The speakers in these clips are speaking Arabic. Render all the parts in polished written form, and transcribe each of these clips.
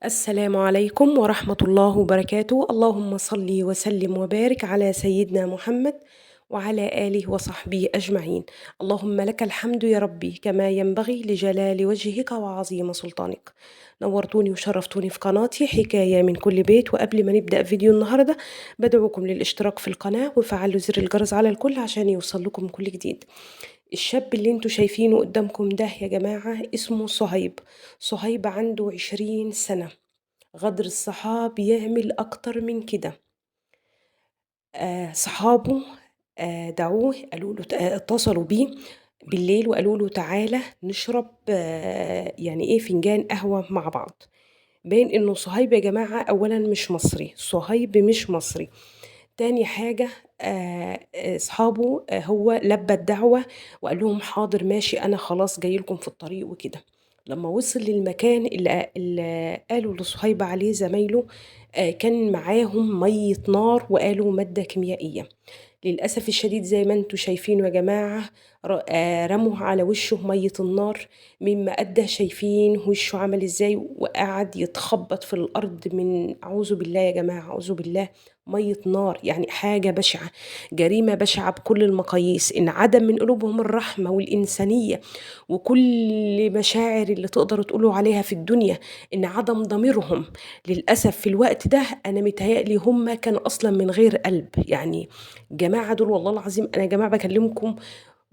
السلام عليكم ورحمة الله وبركاته، اللهم صل وسلم وبارك على سيدنا محمد وعلى آله وصحبه أجمعين. اللهم لك الحمد يا ربي كما ينبغي لجلال وجهك وعظيم سلطانك. نورتوني وشرفتوني في قناتي حكاية من كل بيت. وقبل ما نبدأ فيديو النهاردة بدعوكم للاشتراك في القناة وفعلوا زر الجرس على الكل عشان يوصل لكم كل جديد. الشاب اللي انتوا شايفينه قدامكم ده يا جماعة اسمه صهيب. صهيب عنده 20 سنة. غدر الصحاب يعمل أكتر من كده. صحابه دعوه قالوا له اتصلوا بيه بالليل وقالوا له تعالَ نشرب يعني إيه فنجان قهوة مع بعض. باين إنه صهيب يا جماعة أولًا مش مصري، صهيب مش مصري. تاني حاجة أصحابه هو لبّى الدعوة وقال لهم حاضر ماشي أنا خلاص جاي لكم في الطريق وكده. لمّا وصل للمكان اللي قالوا لصهيب عليه زمايله كان معاهم مَيّة نار وقالوا مادة كيميائية. للأسف الشديد زي ما أنتم شايفينه يا جماعة رموا على وشه مَيّة النار، مما أدّى شايفين وشه عمل إزاي، وقعد يتخبّط في الأرض من أعوذ بالله يا جماعة، أعوذ بالله، مَيّة نار، يعني حاجة بشعة، جريمة بشعة بكل المقاييس، انعدم من قلوبهم الرحمة والإنسانية وكل مشاعر اللي تقدروا تقولوا عليها في الدنيا، انعدم ضميرهم. للأسف في الوقت ده أنا متهيأ لي هم كانوا أصلًا من غير قلب، يعني الجماعة دول والله العظيم أنا يا جماعة باكلمكم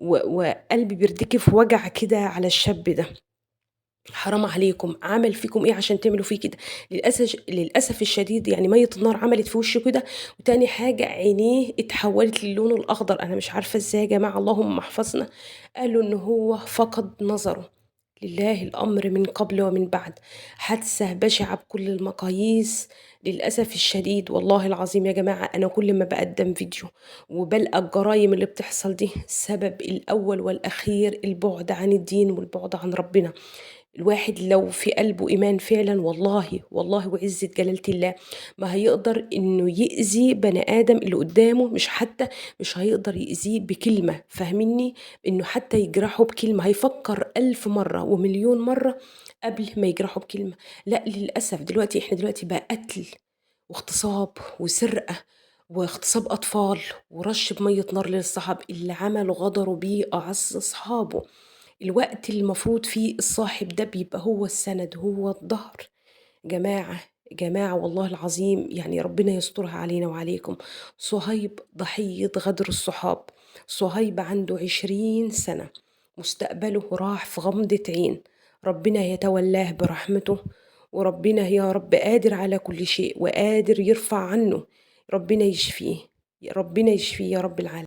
وقلبي بيرتجف وجع كده على الشاب ده. حرام عليكم، عمل فيكم إيه عشان تعملوا فيه كده؟ للأسف الشديد يعني مَيّة النار عملت في وشه كده. وتاني حاجة عينيه اتحولت للون الأخضر، أنا مش عارفة إزاي يا جماعة اللهم احفظنا. قالوا إن هو فقد نظره. لله الأمر من قبل ومن بعد. حادثة بشعة بكل المقاييس. للأسف الشديد والله العظيم يا جماعة أنا كل ما باقدّم فيديو وبالقى الجرايم اللي بتحصل دي، السبب الأول والأخير البُعد عن الدين والبُعد عن ربنا. الواحد لو في قلبه إيمان فعلًا والله، والله وعزة جلالة الله ما هيقدر إنه يأذي بني آدم اللي قدّامه، مش هيقدر يأذيه بكلمة، فاهمينّي؟ إنه حتى يجرحه بكلمة هيفكّر 1000 مرّة ومليون مرّة قبل ما يجرحه بكلمة. لأ للأسف إحنا دلوقتي بقى قتل واغتصاب وسرقة واغتصاب أطفال ورش بمَيّة نار للصحاب، اللي عملوا غدروا بيه أعز أصحابه. الوقت اللي المفروض فيه الصاحب ده بيبقى هو السند، هو الضهر. جماعة، جماعة والله العظيم يعني ربنا يسترها علينا وعليكم. صهيب ضحية غدر الصحاب. صهيب عنده 20 سنة. مستقبله راح في غمضة عين. ربنا يتولاه برحمته. وربنا يا رب قادر على كل شيء وقادر يرفع عنه. ربنا يشفيه. ربنا يشفيه يا رب العالمين.